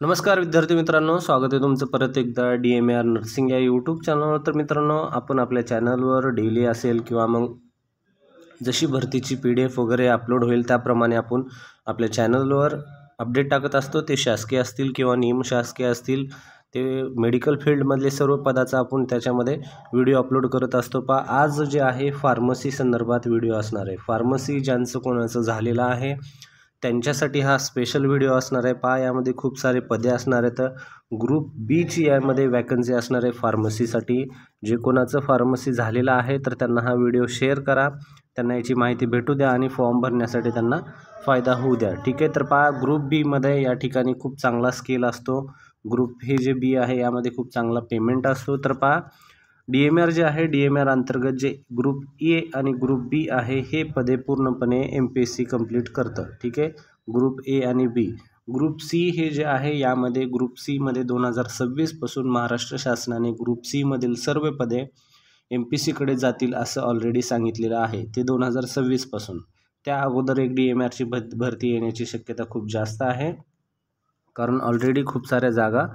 नमस्कार विद्यार्थी मित्रांनो, स्वागत आहे तुमचं परत एकदा DMAR नर्सिंग या यूट्यूब चॅनलवर। तर मित्रांनो, आपण आपल्या चॅनलवर डेली असेल किंवा मग जशी भरतीची PDF वगैरे अपलोड होईल त्याप्रमाणे आपण आपल्या चॅनलवर अपडेट टाकत असतो। ते शासकीय असतील किंवा निमशासकीय असतील, ते मेडिकल फील्डमधले सर्व पदाचा आपण त्याच्यामध्ये व्हिडिओ अपलोड करत असतो। आज जे आहे फार्मसी संदर्भात व्हिडिओ असणार आहे। फार्मसी ज्यांचं कोणाचं झालेलं आहे त्यांच्यासाठी हा स्पेशल व्हिडिओ असणार आहे। यामध्ये खूप सारे पदे असणार आहेत। ग्रुप बी ची यामध्ये वॅकन्सी असणार आहे फार्मसीसाठी। जे कोणाचं फार्मसी झालेलं आहे तर त्यांना हा व्हिडिओ शेअर करा, त्यांना याची माहिती भेटू द्या आणि फॉर्म भरण्यासाठी त्यांना फायदा होऊ द्या। ठीक आहे, तर ग्रुप बी मध्ये या ठिकाणी खूप चांगला स्केल असतो। ग्रुप हे जे बी आहे यामध्ये खूप चांगला पेमेंट असतो। तर DMAR जे आहे, DMAR अंतर्गत जे ग्रुप ए आणि ग्रुप बी आहे हे पदे पूर्णपणे MPSC कंप्लीट करतं। ठीक आहे, ग्रुप ए आणि बी। ग्रुप सी हे जे आहे यामध्ये ग्रुप सी मध्ये 2026 पासून महाराष्ट्र शासनाने ग्रुप सी मधील सर्व पदे MPSC कडे जातील असं ऑलरेडी सांगितलेलं आहे। ते 2026 पासून। त्या अगोदर एक DMAR ची भरती येण्याची शक्यता खूप जास्त आहे, कारण ऑलरेडी खूप साऱ्या जागा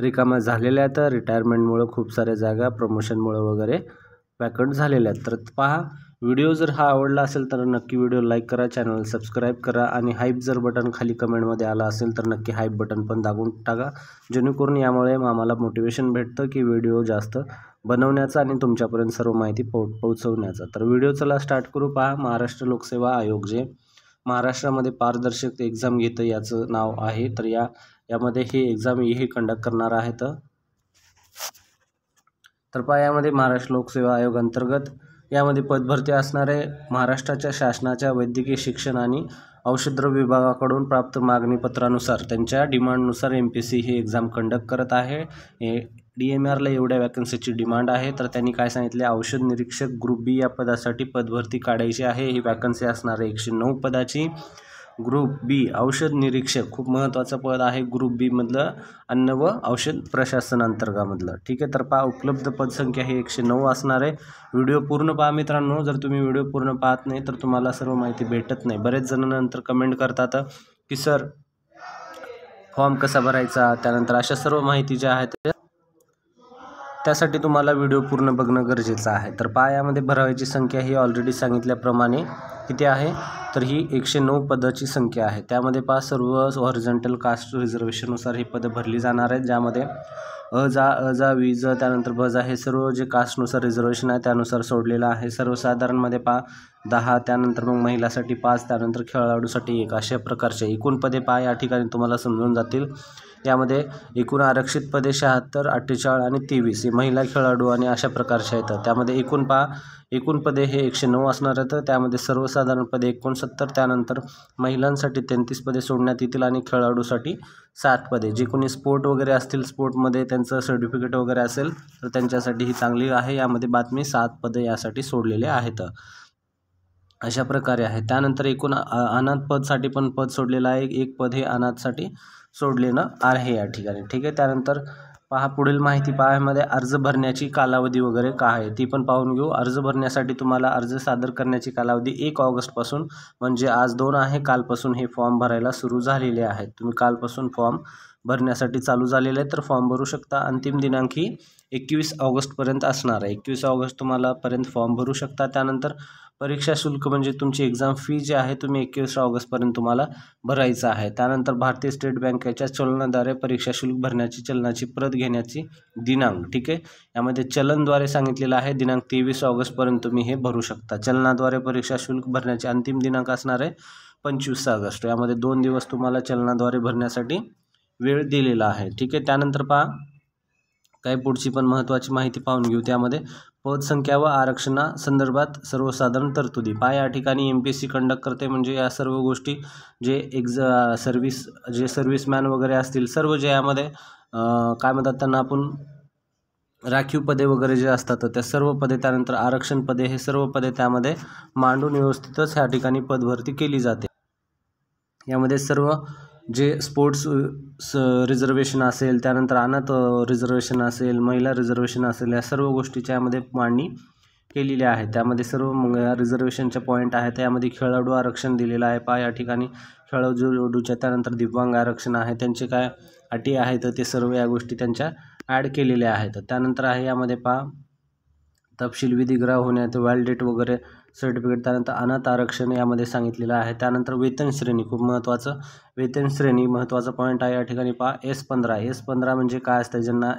रिकाम्या झालेल्या आहेत। रिटायरमेंटमुळे खूप साऱ्या जागा प्रमोशनमुळे वगैरे वॅकंट झालेल्या आहेत। तर व्हिडिओ जर हा आवडला असेल तर नक्की व्हिडिओ लाईक करा, चॅनल सबस्क्राईब करा आणि हाईप जर बटन खाली कमेंटमध्ये आला असेल तर नक्की हाईप बटन पण दाबून टाका, जेणेकरून यामुळे आम्हाला मोटिवेशन भेटतं की व्हिडिओ जास्त बनवण्याचा आणि तुमच्यापर्यंत सर्व माहिती पोहोचवण्याचा। तर व्हिडिओ चला स्टार्ट करू। महाराष्ट्र लोकसेवा आयोग जे महाराष्ट्रामध्ये पारदर्शक एक्झाम घेतं याचं नाव आहे। तर यामध्ये हे एक्झाम हे कंडक्ट करणार आहेत। तर यामध्ये महाराष्ट्र लोकसेवा आयोग अंतर्गत यामध्ये पदभरती असणार आहे। महाराष्ट्राच्या शासनाच्या वैद्यकीय शिक्षण आणि औषधद्रव्य विभागाकडून प्राप्त मागणीपत्रानुसार त्यांच्या डिमांडनुसार MPSC ही एक्झाम कंडक्ट करत आहे। DMARला एवढ्या वॅकन्सीची डिमांड आहे। तर त्यांनी काय सांगितले, औषध निरीक्षक ग्रुप बी या पदासाठी पदभरती काढायची आहे। ही वॅकन्सी असणार आहे 109 पदाची। ग्रुप बी औषध निरीक्षक खूप महत्त्वाचं पद आहे ग्रुप बी मधलं, अन्न व औषध प्रशासन अंतर्गतमधलं। ठीक आहे, तर उपलब्ध पदसंख्या ही 109 असणार आहे। व्हिडिओ पूर्ण पहा मित्रांनो, जर तुम्ही व्हिडिओ पूर्ण पाहत नाही तर तुम्हाला सर्व माहिती भेटत नाही। बरेच जण नंतर कमेंट करतात की सर फॉर्म कसा भरायचा, त्यानंतर अशा सर्व माहिती ज्या आहेत त्यासाठी तुम्हाला व्हिडिओ पूर्ण बघणं गरजेचं आहे। तर यामध्ये भरायची संख्या ही ऑलरेडी सांगितल्याप्रमाणे किती आहे, तर ही 109 पदाची संख्या आहे। त्यामध्ये सर्व हॉरिझॉन्टल कास्ट रिझर्वेशननुसार ही पदं भरली जाणार आहेत, ज्यामध्ये अजा विज त्यानंतर बजा हे सर्व जे कास्टनुसार रिझर्वेशन आहे त्यानुसार सोडलेलं आहे। सर्वसाधारणमध्ये 10, त्यानंतर मग महिलासाठी 5, त्यानंतर खेळाडूसाठी 1 अशा प्रकारचे एकूण पदे या ठिकाणी तुम्हाला समजून जातील। यामध्ये एकूण आरक्षित पदे 76, 48 आणि 23 हे महिला खेळाडू आणि अशा प्रकारचे आहेत। त्यामध्ये एकूण पदे हे 109 असणार आहेत। त्यामध्ये सर्वसाधारण पदे 69, त्यानंतर महिलांसाठी 33 पदे सोडण्यात येतील आणि खेळाडूसाठी 7 पदे। जे कोणी स्पोर्ट वगैरे असतील, स्पोर्टमध्ये त्यांचं सर्टिफिकेट वगैरे असेल तर त्यांच्यासाठी ही चांगली आहे। यामध्ये बातमी 7 पदे यासाठी सोडलेले आहेत, अशा प्रकारे आहे। त्यानंतर एकूण अनाथ पदसाठी पण पद सोडलेलं आहे, 1 पद हे अनाथसाठी सोडलेलं आहे या ठिकाणी। ठीक आहे, त्यानंतर पुढील माहिती यामध्ये अर्ज भरण्याची कालावधी वगैरे काय आहे ती पण पाहून घेऊ। अर्ज भरण्यासाठी तुम्हाला अर्ज सादर करण्याची कालावधी 1 ऑगस्ट पासून, म्हणजे आज 2 आहे, कालपासून हे फॉर्म भरायला सुरू झालेले आहेत। तुम्ही कालपासून फॉर्म भरण्यासाठी चालू झालेले आहे, तर फॉर्म भरू शकता। अंतिम दिनांक ही 21 ऑगस्टपर्यंत असणार आहे। 21 ऑगस्ट तुम्हाला पर्यंत फॉर्म भरू शकता। त्यानंतर परीक्षा शुल्क म्हणजे तुमची एक्झाम फी जी आहे तुम्ही 21 ऑगस्टपर्यंत तुम्हाला भरायचं आहे। त्यानंतर भारतीय स्टेट बँकेच्या चलनाद्वारे परीक्षा शुल्क भरण्याची चलनाची प्रत घेण्याची दिनांक, ठीक आहे, यामध्ये चलनद्वारे सांगितलेलं आहे दिनांक 23 ऑगस्टपर्यंत तुम्ही हे भरू शकता। चलनाद्वारे परीक्षा शुल्क भरण्याचे अंतिम दिनांक असणार आहे 25 ऑगस्ट। यामध्ये 2 दिवस तुम्हाला चलनाद्वारे भरण्यासाठी वेळ दिलेला आहे। ठीक आहे, त्यानंतर काही पुढची पण महत्त्वाची माहिती पाहून घेऊ। त्यामध्ये पदसंख्या व आरक्षणा संदर्भात सर्वसाधारण तरतुदी या ठिकाणी MPSC कंडक्ट करते, म्हणजे या सर्व गोष्टी जे सर्व्हिसमॅन वगैरे असतील सर्व जे यामध्ये काय म्हणतात त्यांना आपण राखीव पदे वगैरे जे असतात त्या सर्व पदे, त्यानंतर आरक्षण पदे हे सर्व पदे त्यामध्ये मांडून व्यवस्थितच ह्या ठिकाणी पदभरती केली जाते। यामध्ये सर्व जे स्पोर्ट्स रिझर्वेशन असेल, त्यानंतर अनाथ रिझर्वेशन असेल, महिला रिझर्वेशन असेल, या सर्व गोष्टीच्या यामध्ये मांडणी केलेली आहे. त्यामध्ये सर्व मग रिझर्वेशनचे पॉईंट आहेत. त्यामध्ये खेळाडू आरक्षण दिलेलं आहे. या ठिकाणी खेळाडूच्या त्यानंतर दिव्यांग आरक्षण आहे, त्यांचे काय अटी आहेत ते सर्व या गोष्टी त्यांच्या ॲड केलेल्या आहेत. त्यानंतर आहे यामध्ये तपशील विधिग्रह होण्यात व्हॅलिडेट वगैरे सर्टिफिकेट. त्यानंतर अनाथ आरक्षण यामध्ये सांगितलेलं आहे. त्यानंतर वेतन श्रेणी खूप महत्त्वाचं, वेतन श्रेणी महत्त्वाचा पॉईंट आहे या ठिकाणी S15 म्हणजे काय असतं, ज्यांना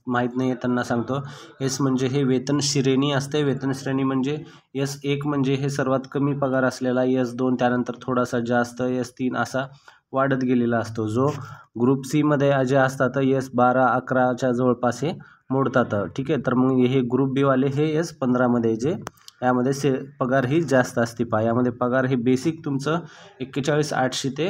माहीत नाही आहे त्यांना सांगतो. S म्हणजे हे वेतन श्रेणी असते. वेतन श्रेणी म्हणजे S1 म्हणजे हे सर्वात कमी पगार असलेला, S2 त्यानंतर थोडासा जास्त, S3 असा वाढत गेलेला असतो. जो ग्रुप सी मध्ये जे असतात S12 11च्या जवळपास हे मोडतात. ठीक आहे, तर मग हे ग्रुप बी वाले हे S15 मध्ये जे यामध्ये पगार ही जास्त असते. यामध्ये पगार हे बेसिक तुमचं 41,800 ते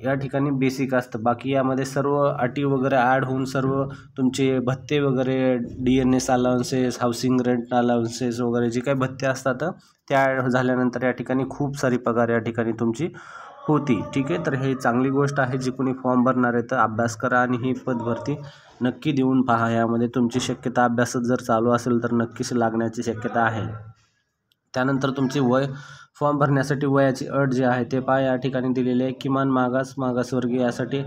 या ठिकाणी बेसिक असतं. बाकी यामध्ये सर्व अटी वगैरे ॲड होऊन सर्व तुमचे भत्ते वगैरे DNS allowances, housing rent allowances वगैरे जे काही भत्ते असतात ते ॲड झाल्यानंतर या ठिकाणी खूप सारी पगार या ठिकाणी तुमची होती. ठीक आहे, तर हे चांगली गोष्ट आहे. जी कोणी फॉर्म भरणार आहे तर अभ्यास करा आणि ही पदभरती नक्की देऊन पहा. यामध्ये तुमची शक्यता अभ्यासात जर चालू असेल तर नक्कीच लागण्याची शक्यता आहे. त्यानंतर तुमचे वय, फॉर्म भरण्यासाठी वयाची अट जी आहे ते या ठिकाणी दिलेली आहे. किमान मागासवर्गीय यासाठी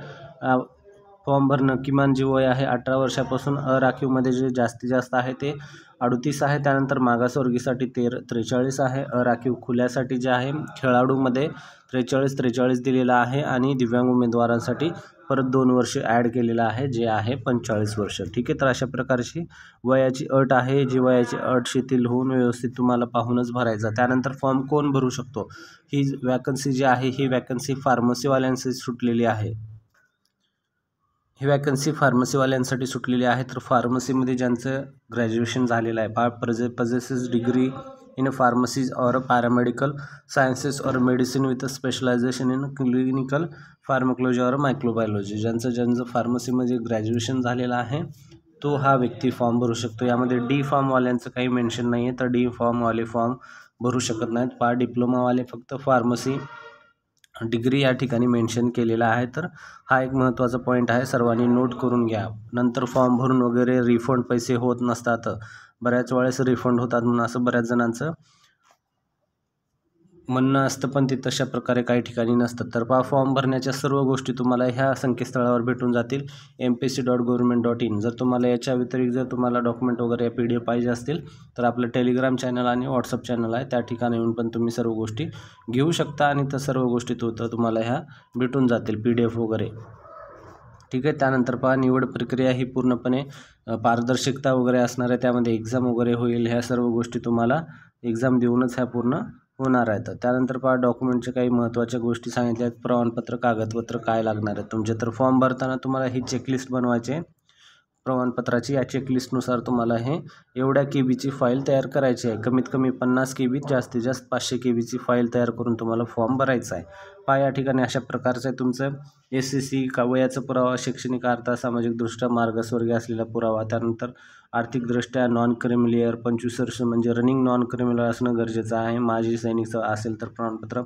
फॉर्म भरणं किमान जे वय आहे 18 वर्षापासून, अराखीवमध्ये जे जास्तीत जास्त आहे ते 38 आहे. त्यानंतर मागासवर्गीयसाठी 43 आहे. अराखीव खुल्यासाठी जे आहे खेळाडूमध्ये 43 दिलेला आहे आणि दिव्यांग उमेदवारांसाठी परत 2 वर्ष ॲड केलेलं आहे, जे आहे 45 वर्ष. ठीक आहे, तर अशा प्रकारची वयाची अट आहे. जी वयाची अट शिथिल होऊन व्यवस्थित तुम्हाला पाहूनच भरायचा. त्यानंतर फॉर्म कोण भरू शकतो, ही वॅकन्सी जी आहे ही वॅकन्सी फार्मसीवाल्यांसाठी सुटलेली आहे. ही वॅकन्सी फार्मसीवाल्यांसाठी सुटलेली आहे. तर फार्मसीमध्ये ज्यांचं ग्रॅज्युएशन झालेलं आहे, पजेसेस डिग्री इन फार्मसीज और पॅरामेडिकल सायन्सेस और medicine with specialisation in clinical pharmacology और मायक्रोबायोलॉजी, ज्यांचं फार्मसीमध्ये ग्रॅज्युएशन झालेलं आहे तो हा व्यक्ती फॉर्म भरू शकतो. यामध्ये D फॉर्मवाल्यांचं काही मेन्शन नाही आहे, तर D फॉर्मवाले फॉर्म भरू शकत नाहीत. डिप्लोमावाले फक्त फार्मसी डिग्री या ठिकाणी मेन्शन केलेला आहे. तर हा एक महत्त्वाचा पॉईंट आहे, सर्वांनी नोट करून घ्या. नंतर फॉर्म भरून वगैरे रिफंड पैसे होत नसतात, बऱ्याच वेळेस रिफंड होतात म्हणून असं बऱ्याच जणांचं म्हणणं असतं, पण ते तशा प्रकारे काही ठिकाणी नसतं. तर फॉर्म भरण्याच्या सर्व गोष्टी तुम्हाला ह्या संकेतस्थळावर भेटून जातील, mpsc.government.in. जर तुम्हाला याच्या व्यतिरिक्त जर तुम्हाला डॉक्युमेंट वगैरे PDF पाहिजे असतील तर आपलं टेलिग्राम चॅनल आणि व्हॉट्सअप चॅनल आहे, त्या ठिकाणी येऊन पण तुम्ही सर्व गोष्टी घेऊ शकता आणि त्या सर्व गोष्टी तुम्हाला ह्या भेटून जातील PDF वगैरे. ठीक आहे, त्यानंतर निवड प्रक्रिया ही पूर्णपणे पारदर्शकता वगैरे असणार आहे. त्यामध्ये एक्झाम वगैरे होईल, ह्या सर्व गोष्टी तुम्हाला एक्झाम देऊनच ह्या पूर्ण होणार आहेत. त्यानंतर डॉक्युमेंटच्या काही महत्त्वाच्या गोष्टी सांगितल्या आहेत. प्रमाणपत्र, कागदपत्र काय लागणार आहेत तुमचे. तर फॉर्म भरताना तुम्हाला ही चेकलिस्ट बनवायची आहे प्रमाणपत्राची. या चेकलिस्टनुसार तुम्हाला हे एवढ्या KBची फाईल तयार करायची आहे. कमीत कमी 50 KB, जास्तीत जास्त 500 KBची फाईल तयार करून तुम्हाला फॉर्म भरायचा आहे. या ठिकाणी अशा प्रकारचं आहे तुमचं SSC वयाचा पुरावा, शैक्षणिक अर्थ सामाजिकदृष्ट्या मागासवर्गीय असलेला पुरावा, त्यानंतर आर्थिकदृष्ट्या नॉन क्रिमिलियर 25 वर्ष म्हणजे रनिंग नॉन क्रिमिलियर असणं गरजेचं आहे. माजी सैनिक असेल तर प्रमाणपत्र,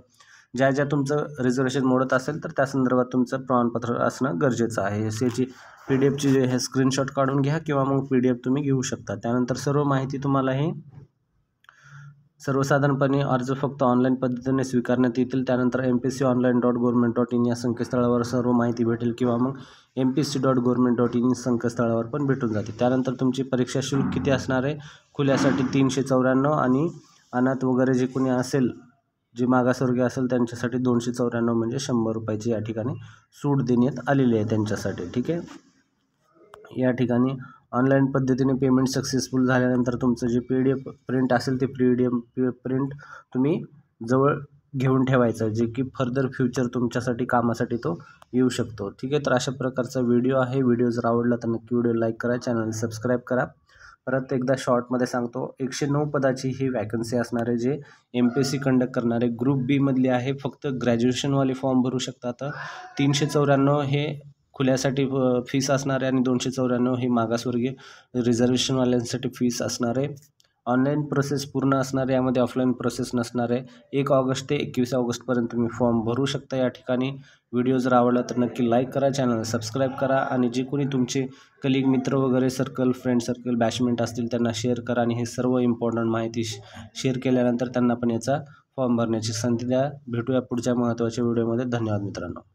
ज्या तुमचं रिझर्वेशन मोडत असेल तर त्या संदर्भात तुमचं प्रमाणपत्र असणं गरजेचं आहे. याची PDFची जे हे स्क्रीनशॉट काढून घ्या किंवा मग PDF तुम्ही घेऊ शकता. त्यानंतर सर्व माहिती तुम्हाला हे सर्वसाधारणपणे अर्ज फक्त ऑनलाईन पद्धतीने स्वीकारण्यात येतील. त्यानंतर mpsconline.government.in या संकेतस्थळावर सर्व माहिती भेटेल किंवा मग mpsc.government.in संकेतस्थळावर पण भेटून जाते. त्यानंतर तुमची परीक्षा शुल्क किती असणार आहे, खुल्यासाठी 394 आणि अनाथ वगैरे जे कोणी असेल, जे मागासवर्गीय असेल त्यांच्यासाठी 294 म्हणजे 100 रुपयाची या ठिकाणी सूट देण्यात आलेली आहे त्यांच्यासाठी. ठीक आहे, या ठिकाणी ऑनलाईन पद्धतीने पेमेंट सक्सेसफुल झाल्यानंतर तुमचं जे PDF प्रिंट असेल ते PDF प्रिंट तुम्ही जवळ घेऊन ठेवायचं, जे की फर्दर फ्युचर तुमच्यासाठी कामासाठी तो येऊ शकतो. ठीक आहे, तर अशा प्रकारचा व्हिडिओ आहे. व्हिडिओ जर आवडला तर नक्की व्हिडिओ लाईक करा, चॅनल सबस्क्राईब करा. परत एकदा शॉर्टमध्ये सांगतो, 109 पदाची ही वॅकन्सी असणार आहे, जे MPSC कंडक्ट करणारे ग्रुप B मधली आहे. फक्त ग्रॅज्युएशनवाले फॉर्म भरू शकतात. 394 हे खुल्यासाठी फीस असणार आहे आणि 294 ही मागासवर्गीय रिझर्वेशनवाल्यांसाठी फीस असणार आहे. ऑनलाईन प्रोसेस पूर्ण असणार आहे, यामध्ये ऑफलाईन प्रोसेस नसणार आहे. 1 ऑगस्ट ते 21 ऑगस्टपर्यंत तुम्ही फॉर्म भरू शकता या ठिकाणी. व्हिडिओ जर आवडला तर नक्की लाईक करा, चॅनलला सबस्क्राईब करा आणि जे कोणी तुमचे कलिग, मित्र वगैरे सर्कल, फ्रेंड सर्कल, बॅचमेट असतील त्यांना शेअर करा आणि हे सर्व इम्पॉर्टंट माहिती शेअर केल्यानंतर त्यांना पण याचा फॉर्म भरण्याची संधी द्या. भेटूया पुढच्या महत्त्वाच्या व्हिडिओमध्ये. धन्यवाद मित्रांनो.